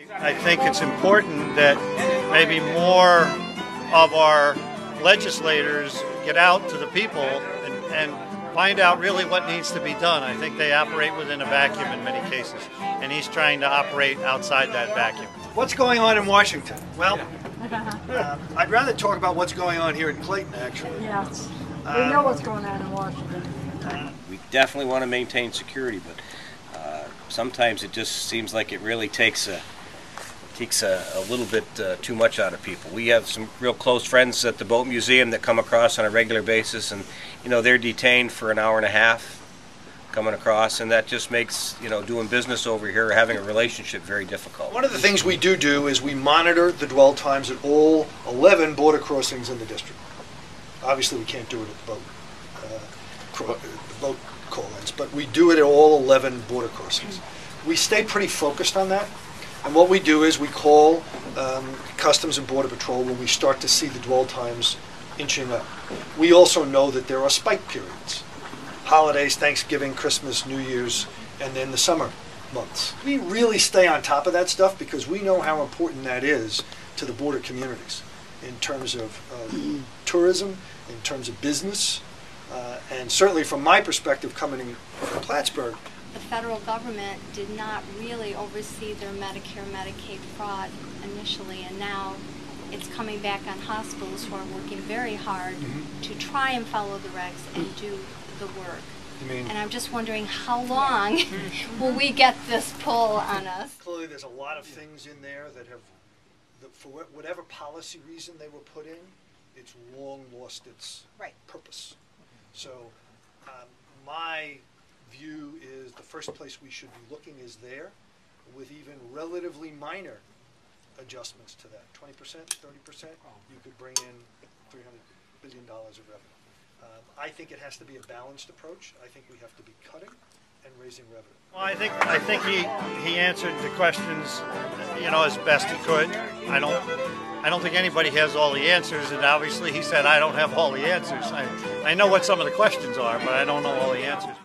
I think it's important that maybe more of our legislators get out to the people and find out really what needs to be done. I think they operate within a vacuum in many cases, and he's trying to operate outside that vacuum. What's going on in Washington? Well, I'd rather talk about what's going on here in Clayton, actually. Yes, we know what's going on in Washington. We definitely want to maintain security, but sometimes it just seems like it really takes a little bit too much out of people. We have some real close friends at the boat museum that come across on a regular basis, and they're detained for an hour and a half coming across, and that just makes doing business over here, having a relationship, very difficult. One of the things we do is we monitor the dwell times at all 11 border crossings in the district. Obviously we can't do it at the boat call-ins, but we do it at all 11 border crossings. We stay pretty focused on that. And what we do is we call Customs and Border Patrol when we start to see the dwell times inching up. We also know that there are spike periods. Holidays, Thanksgiving, Christmas, New Year's, and then the summer months. We really stay on top of that stuff because we know how important that is to the border communities in terms of tourism, in terms of business, and certainly from my perspective coming from Plattsburgh, the federal government did not really oversee their Medicare, Medicaid fraud initially, and now it's coming back on hospitals who are working very hard to try and follow the regs and do the work. And I'm just wondering how long will we get this pull on us? Clearly there's a lot of things in there that have, for whatever policy reason they were put in, it's long lost its purpose. So my view is the first place we should be looking is there, with even relatively minor adjustments to that. 20%, 30%, you could bring in $300 billion of revenue. I think it has to be a balanced approach. I think we have to be cutting and raising revenue. Well, I think he answered the questions, as best he could. I don't think anybody has all the answers, and obviously he said I don't have all the answers. I know what some of the questions are, but I don't know all the answers.